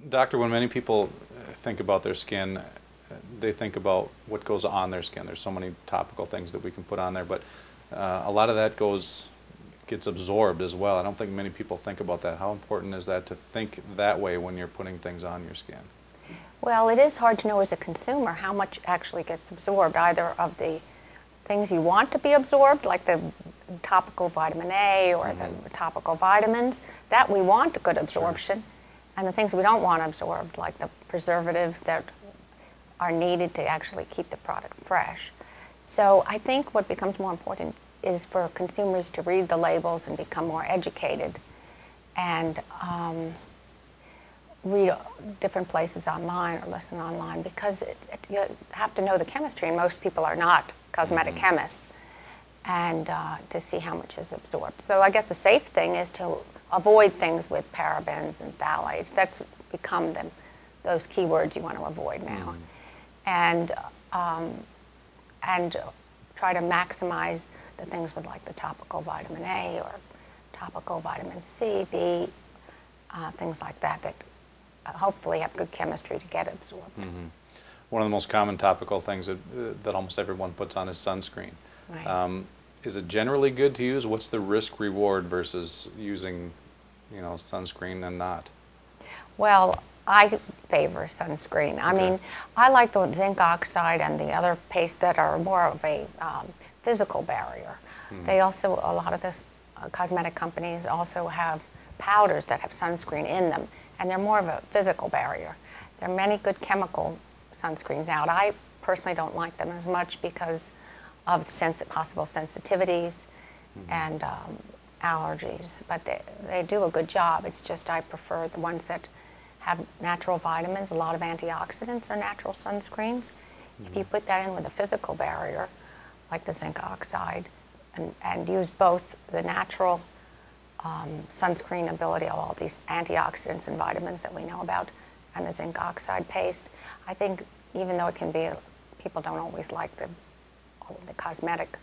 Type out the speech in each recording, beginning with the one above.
Doctor, when many people think about their skin, they think about what goes on their skin. There's so many topical things that we can put on there, but a lot of that gets absorbed as well. I don't think many people think about that. How important is that to think that way when you're putting things on your skin? Well, it is hard to know as a consumer how much actually gets absorbed, either of the things you want to be absorbed, like the topical vitamin A or the topical vitamins, that we want a good absorption, sure, and the things we don't want absorbed, like the preservatives that are needed to actually keep the product fresh. So I think what becomes more important is for consumers to read the labels and become more educated and read different places online or listen online, because you have to know the chemistry, and most people are not cosmetic chemists, and to see how much is absorbed. So I guess the safe thing is to avoid things with parabens and phthalates. That's become those keywords you want to avoid now. And try to maximize the things with, like, the topical vitamin A or topical vitamin C, B, things like that, that hopefully have good chemistry to get absorbed. One of the most common topical things that almost everyone puts on is sunscreen. Right. Is it generally good to use? What's the risk-reward versus using, sunscreen and not? Well, I favor sunscreen. I mean, I like the zinc oxide and the other paste that are more of a physical barrier. They also, a lot of the cosmetic companies also have powders that have sunscreen in them, and they're more of a physical barrier. There are many good chemical sunscreens out. I personally don't like them as much because of possible sensitivities and allergies, but they do a good job. It's just I prefer the ones that have natural vitamins. A lot of antioxidants are natural sunscreens. If you put that in with a physical barrier, like the zinc oxide, and use both the natural sunscreen ability of all these antioxidants and vitamins that we know about, and the zinc oxide paste, I think even though it can be, people don't always like the cosmetic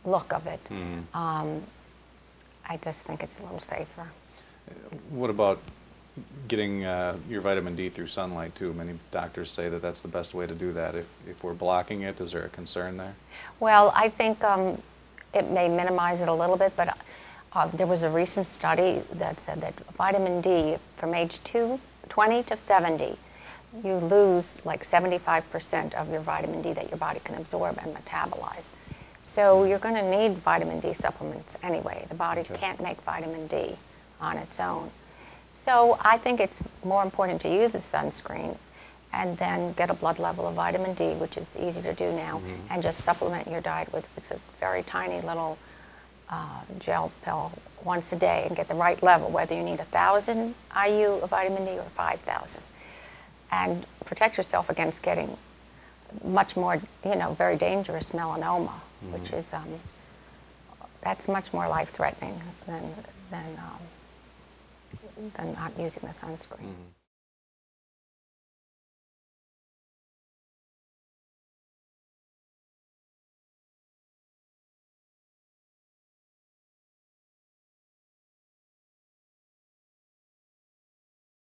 look of it, I just think it's a little safer. What about getting your vitamin D through sunlight too? Many doctors say that that's the best way to do that. If we're blocking it, is there a concern there? Well, I think it may minimize it a little bit, but there was a recent study that said that vitamin D from age 20 to 70, you lose like 75% of your vitamin D that your body can absorb and metabolize. So you're going to need vitamin D supplements anyway. The body can't make vitamin D on its own. So I think it's more important to use a sunscreen and then get a blood level of vitamin D, which is easy to do now, and just supplement your diet with, it's a very tiny little gel pill once a day, and get the right level, whether you need 1,000 IU of vitamin D or 5,000. And protect yourself against getting much more, very dangerous melanoma, which is, that's much more life-threatening than not using the sunscreen.